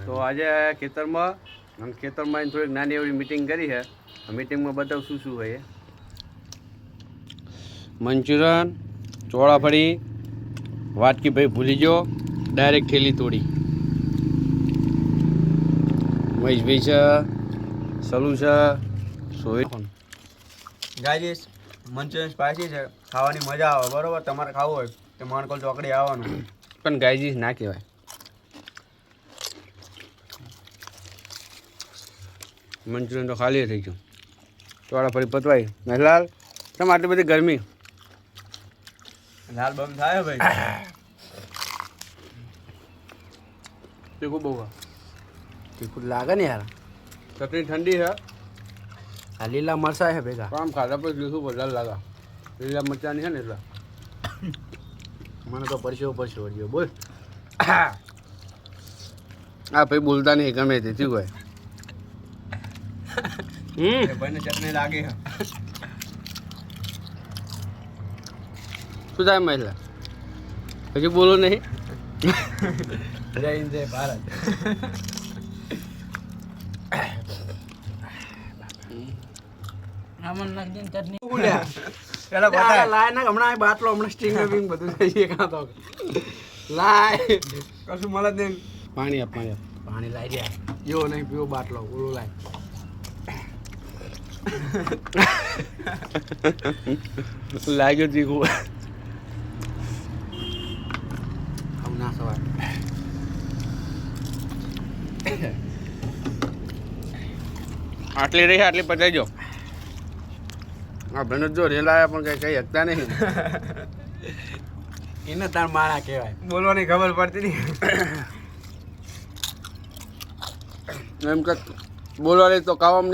તો આજે ખેતરમાં અને ખેતરમાં આવીને થોડીક નાની એવી મીટિંગ કરી છે. મીટિંગમાં બતાવું શું શું હોય. મંચુરિયન, ચોળાફળી, વાટકી ભાઈ ભૂલી ગયો, ડાયરેક્ટ થેલી તોડી. મહેશભાઈ છે, સલુ છે, સોહિલ. ગાઈસ મંચુરિયન સ્પાઈસી છે, ખાવાની મજા આવે. બરોબર, તમારે ખાવું હોય તો માણકોલ ચોકડી આવવાનું. પણ ગાઈજીસ ના કહેવાય. મંચુરિયન તો ખાલી થઈ ગયું. ચોળાફળી પતવાઈ. મહેલાલ કેમ આટલી બધી ગરમી? લાલ બમ થાય ભાઈ. તીખું બહુ તીખું લાગે ને યાર. ચટણી ઠંડી છે. આ લીલા મરચાં છે ભેગા. આમ ખાધા પછી લીધું વધારે લાગે. લીલા મરચાંની છે ને એટલે મને તો પરસ્યો વળ્યો. બોલ. હા ભાઈ બોલતા નહીં ગમે તે થયું હોય. ભાઈને ચટણી લાગી છે. શું થાય મહિલા? હજી બોલો નહીં. જય હિન્દ જય ભારત. હમણાં બાટલો હમણાં સ્ટિંગ બધું થઈ ગયું. કાં તો લાય કશું મળે જ નહીં. પાણી આપ પાણી લાવી દે. એવો નહીં પીવો બાટલો ઓલો લાય. લાગ્યો તીખું. આમ ના સવાય. આટલી રહી આટલી પચાઈ જો. આ ભાઈને જો રેલા આવ્યા પણ કઈ કઈ હકતા નહીં. એને તાર મારા કહેવાય. બોલવાની ખબર પડતી નહીં. એમ કે બોલવા તો કામ